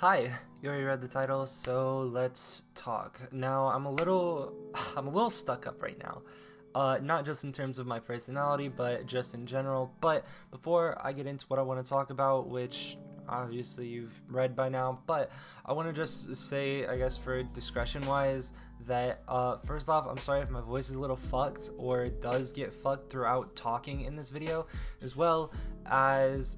Hi, you already read the title, so let's talk. Now, I'm a little stuck up right now. Not just in terms of my personality, but just in general. But before I get into what I want to talk about, which obviously you've read by now, but I want to just say, I guess for discretion wise, that first off, I'm sorry if my voice is a little fucked or does get fucked throughout talking in this video, as well as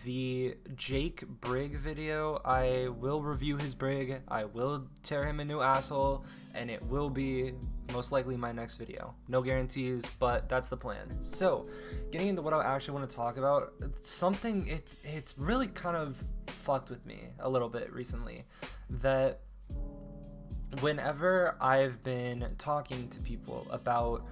the Jake Brig video. I will review his Brig, I will tear him a new asshole, and it will be most likely my next video. No guarantees, but that's the plan. So, getting into what I actually want to talk about, something it's really kind of fucked with me a little bit recently, that whenever I've been talking to people about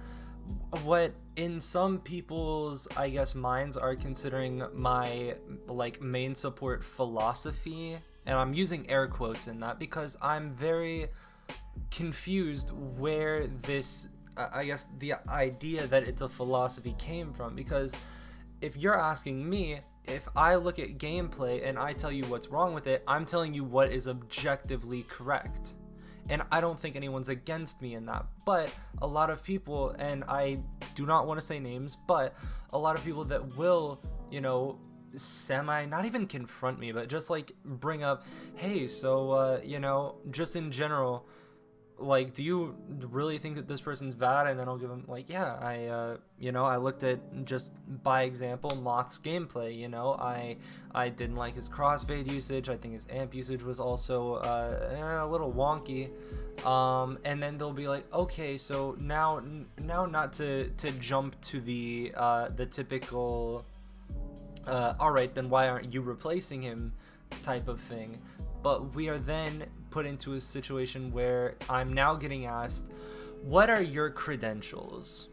what in some people's, I guess, minds are considering my like main support philosophy, and I'm using air quotes in that because I'm very confused where this I guess the idea that it's a philosophy came from. Because if you're asking me, if I look at gameplay and I tell you what's wrong with it, I'm telling you what is objectively correct. And I don't think anyone's against me in that. But a lot of people, and I do not want to say names, but a lot of people that will, not even confront me, but just like bring up, hey, so, just in general, like, do you really think that this person's bad? And then I'll give them like, yeah, I looked at, just by example, Moth's gameplay. I didn't like his crossfade usage. I think his amp usage was also a little wonky. And then they'll be like, okay, so now not to jump to the typical all right, then why aren't you replacing him type of thing. But we are then put into a situation where I'm now getting asked, what are your credentials?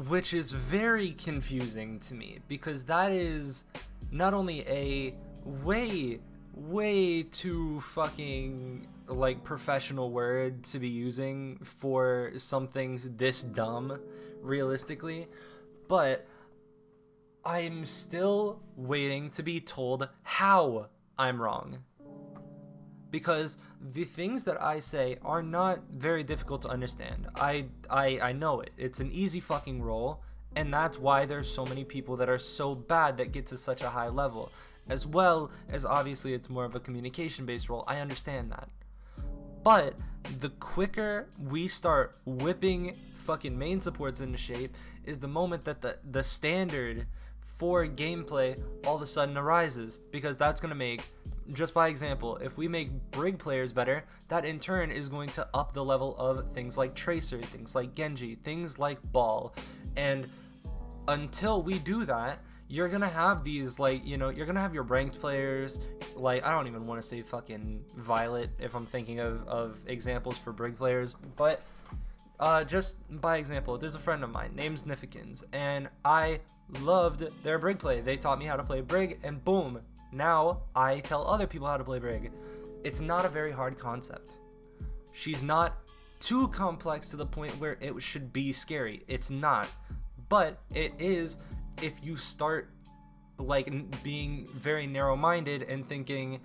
Which is very confusing to me, because that is not only a way too fucking like professional word to be using for something this dumb, realistically, but I'm still waiting to be told how I'm wrong. Because the things that I say are not very difficult to understand. I know it. It's an easy fucking role, and that's why there's so many people that are so bad that get to such a high level. As well as, obviously, it's more of a communication-based role. I understand that. But the quicker we start whipping fucking main supports into shape is the moment that the standard for gameplay all of a sudden arises. Because that's going to make, just by example, if we make Brig players better, that in turn is going to up the level of things like Tracer, things like Genji, things like Ball. And until we do that, you're gonna have these, like, you're gonna have your ranked players, like, I don't even want to say fucking Violet if I'm thinking of examples for Brig players, but just by example, there's a friend of mine named Snifikins, and I loved their Brig play. They taught me how to play Brig, and boom, now I tell other people how to play Brig. It's not a very hard concept. She's not too complex to the point where it should be scary. It's not. But it is if you start like being very narrow-minded and thinking,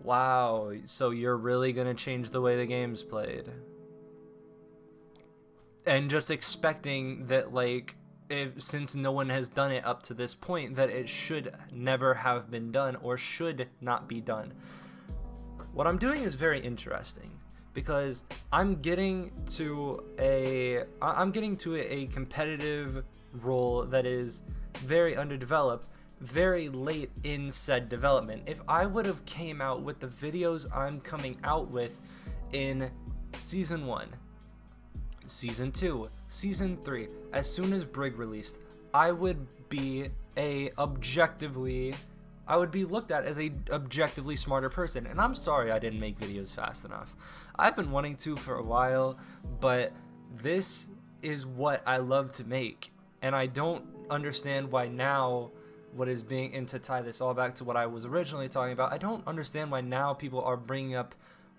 wow, so you're really gonna change the way the game's played. And just expecting that, like, since no one has done it up to this point, that it should never have been done or should not be done. What I'm doing is very interesting, because I'm getting to a competitive role that is very underdeveloped, very late in said development. If I would have came out with the videos I'm coming out with in Season 1, Season 2, Season 3, as soon as Brig released, I would be looked at as a objectively smarter person. And I'm sorry I didn't make videos fast enough. I've been wanting to for a while, but this is what I love to make. And I don't understand why now and to tie this all back to what I was originally talking about, I don't understand why now people are bringing up,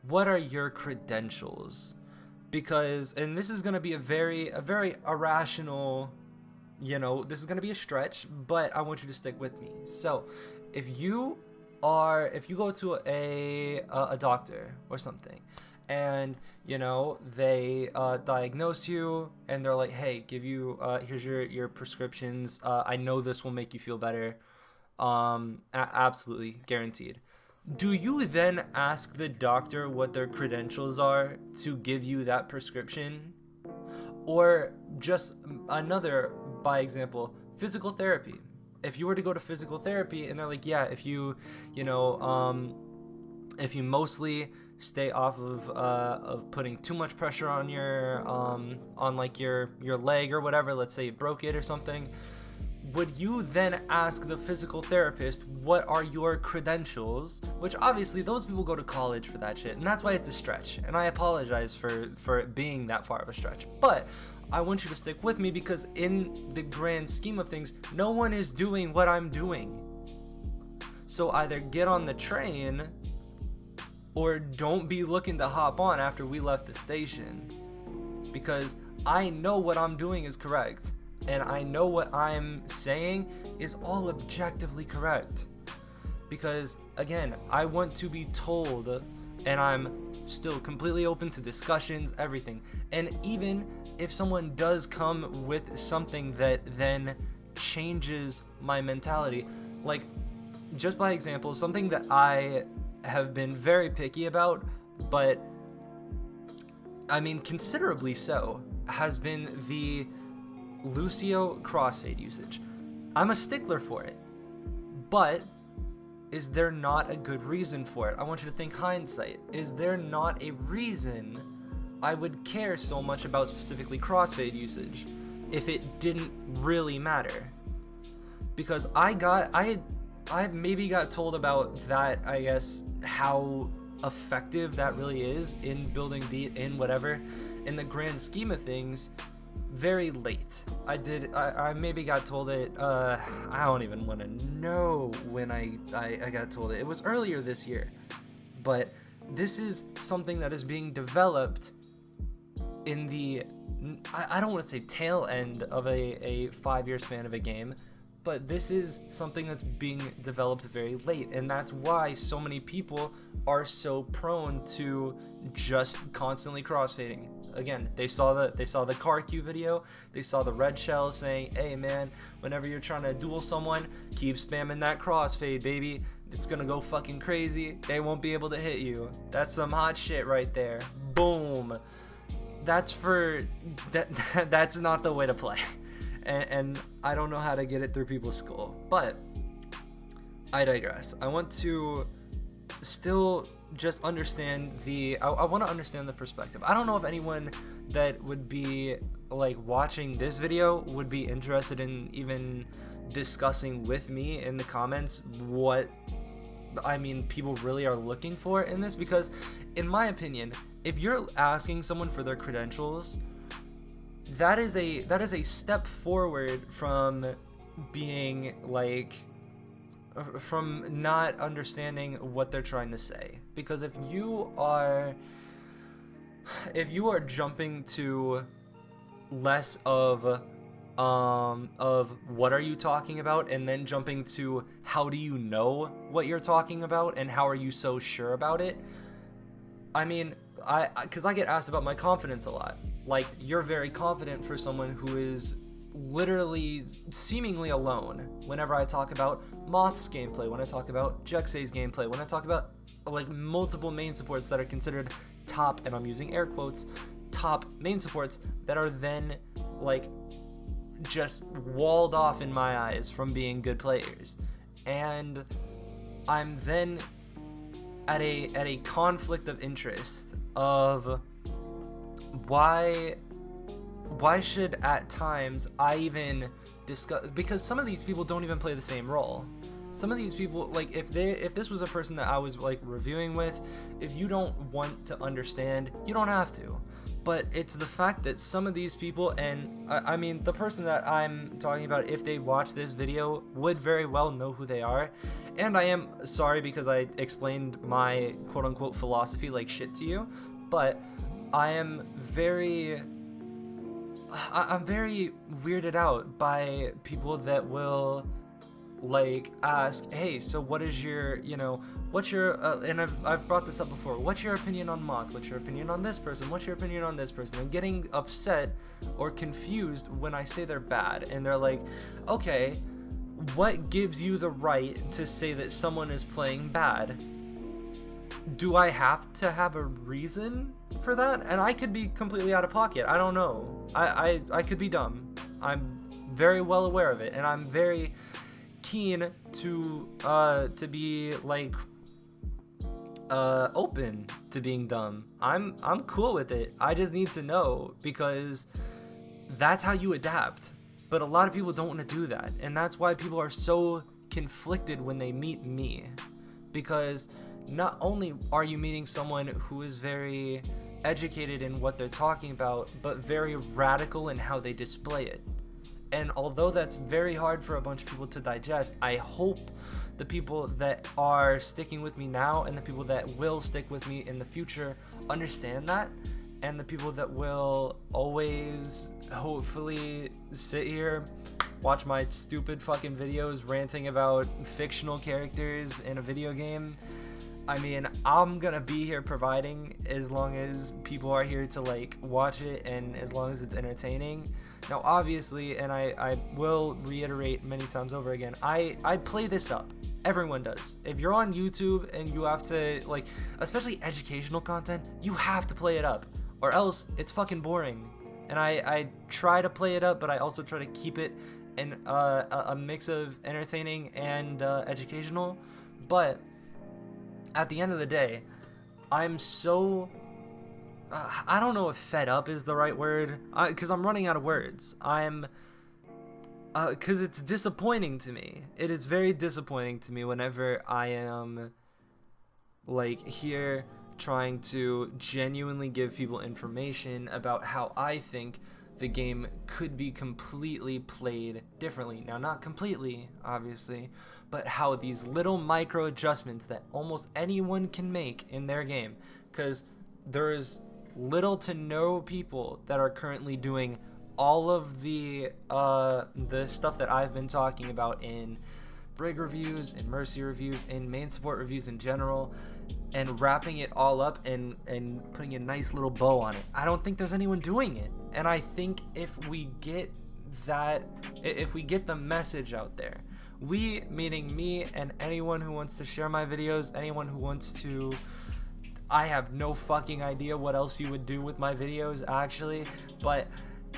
what are your credentials? Because, and this is going to be a very irrational, this is going to be a stretch, but I want you to stick with me. So, if you are, if you go to a doctor or something, and you know they diagnose you, and they're like, hey, give you here's your prescriptions. I know this will make you feel better. Absolutely guaranteed. Do you then ask the doctor what their credentials are to give you that prescription? Or just another, by example, physical therapy. If you were to go to physical therapy and they're like, yeah, you know, if you mostly stay off of putting too much pressure on on like your leg or whatever, let's say you broke it or something, would you then ask the physical therapist what are your credentials? Which obviously those people go to college for that shit, and that's why it's a stretch, and I apologize for it being that far of a stretch, but I want you to stick with me, because in the grand scheme of things, no one is doing what I'm doing. So either get on the train or don't be looking to hop on after we left the station, because I know what I'm doing is correct, and I know what I'm saying is all objectively correct. Because again, I want to be told, and I'm still completely open to discussions, everything. And even if someone does come with something that then changes my mentality, like just by example, something that I have been very picky about, but I mean considerably so, has been the Lucio crossfade usage. I'm a stickler for it, but is there not a good reason for it? I want you to think hindsight. Is there not a reason I would care so much about specifically crossfade usage if it didn't really matter? Because I maybe got told about that, I guess, how effective that really is in building beat in whatever, in the grand scheme of things, very late. I maybe got told it, I don't even want to know when I got told it. It was earlier this year. But this is something that is being developed in the, I don't want to say tail end of a 5-year span of a game, but this is something that's being developed very late, and that's why so many people are so prone to just constantly crossfading. Again, they saw the car queue video, they saw the red shell saying, hey man, whenever you're trying to duel someone, keep spamming that crossfade, baby. It's gonna go fucking crazy. They won't be able to hit you. That's some hot shit right there. Boom. That's not the way to play. And I don't know how to get it through people's skull. But I digress. I want to still just understand I want to understand the perspective. I don't know if anyone that would be like watching this video would be interested in even discussing with me in the comments what people really are looking for in this, because in my opinion, if you're asking someone for their credentials, that is a step forward from being like, from not understanding what they're trying to say. Because if you are jumping to less of what are you talking about, and then jumping to how do you know what you're talking about and how are you so sure about it, because I get asked about my confidence a lot. Like, you're very confident for someone who is literally seemingly alone whenever I talk about Moth's gameplay, when I talk about Jexay's gameplay, when I talk about like multiple main supports that are considered top, and I'm using air quotes, top main supports that are then like just walled off in my eyes from being good players. And I'm then at a conflict of interest of why should at times I even discuss, because some of these people don't even play the same role. Some of these people, like, if this was a person that I was like reviewing with, if you don't want to understand, you don't have to. But it's the fact that some of these people, and I mean the person that I'm talking about, if they watch this video, would very well know who they are. And I am sorry because I explained my quote-unquote philosophy like shit to you, but I'm very weirded out by people that will like ask, hey, so what is your, what's your, and I've brought this up before, what's your opinion on Moth? What's your opinion on this person? What's your opinion on this person? And getting upset or confused when I say they're bad. And they're like, okay, what gives you the right to say that someone is playing bad? Do I have to have a reason for that? And I could be completely out of pocket. I don't know. I could be dumb. I'm very well aware of it, and I'm very keen to be like open to being dumb. I'm cool with it. I just need to know, because that's how you adapt. But a lot of people don't want to do that, and that's why people are so conflicted when they meet me, because not only are you meeting someone who is very educated in what they're talking about, but very radical in how they display it. And although that's very hard for a bunch of people to digest, I hope the people that are sticking with me now and the people that will stick with me in the future understand that. And the people that will always hopefully sit here, watch my stupid fucking videos ranting about fictional characters in a video game. I mean, I'm gonna be here providing as long as people are here to like watch it, and as long as it's entertaining. Now obviously, and I will reiterate many times over again, I play this up. Everyone does. If you're on YouTube and you have to, like, especially educational content, you have to play it up, or else it's fucking boring. And I try to play it up, but I also try to keep it in a mix of entertaining and educational. But at the end of the day, I'm so I don't know if fed up is the right word, because I'm running out of words. Because it's disappointing to me. It is very disappointing to me whenever I am like here trying to genuinely give people information about how I think the game could be completely played differently. Now, not completely, obviously, but how these little micro adjustments that almost anyone can make in their game, because there's little to no people that are currently doing all of the stuff that I've been talking about in Brig reviews, in Mercy reviews, in main support reviews in general, and wrapping it all up and putting a nice little bow on it. I don't think there's anyone doing it. And I think if we get the message out there, we, meaning me and anyone who wants to share my videos, anyone who wants to, I have no fucking idea what else you would do with my videos actually, but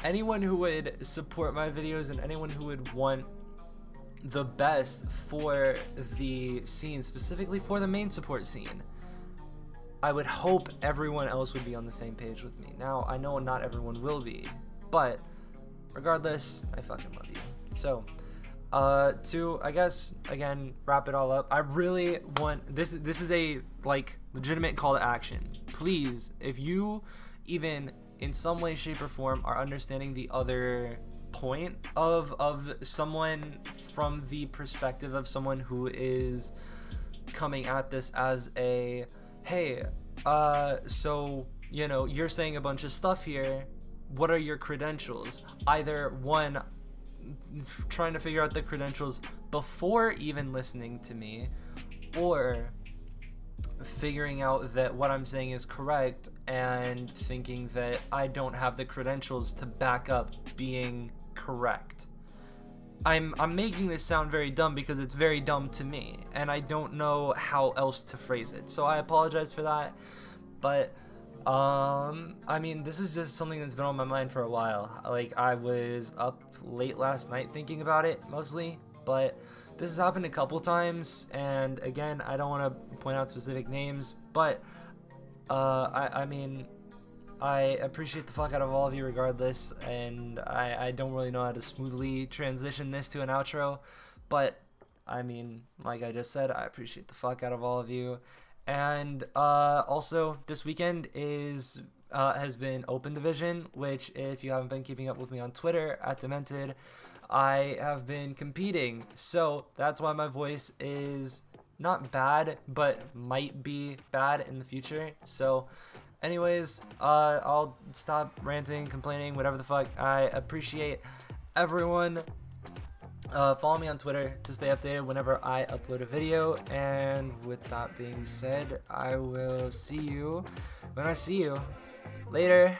anyone who would support my videos and anyone who would want the best for the scene, specifically for the main support scene, I would hope everyone else would be on the same page with me. Now, I know not everyone will be, but regardless, I fucking love you. So, to, I guess, again, wrap it all up, I really want, this is a, like, legitimate call to action. Please, if you even in some way, shape, or form are understanding the other point of someone from the perspective of someone who is coming at this as a, hey, so, you're saying a bunch of stuff here, what are your credentials? Either one, trying to figure out the credentials before even listening to me, or figuring out that what I'm saying is correct and thinking that I don't have the credentials to back up being correct. I'm making this sound very dumb because it's very dumb to me, and I don't know how else to phrase it, so I apologize for that. But I mean, this is just something that's been on my mind for a while. Like, I was up late last night thinking about it mostly, but this has happened a couple times, and again, I don't want to point out specific names, but I mean, I appreciate the fuck out of all of you regardless, and I don't really know how to smoothly transition this to an outro, but I mean, like I just said, I appreciate the fuck out of all of you. And also, this weekend has been Open Division, which, if you haven't been keeping up with me on Twitter @Demented, I have been competing, so that's why my voice is not bad, but might be bad in the future. So anyways, I'll stop ranting, complaining, whatever the fuck. I appreciate everyone Follow me on Twitter to stay updated whenever I upload a video. And with that being said, I will see you when I see you. Later.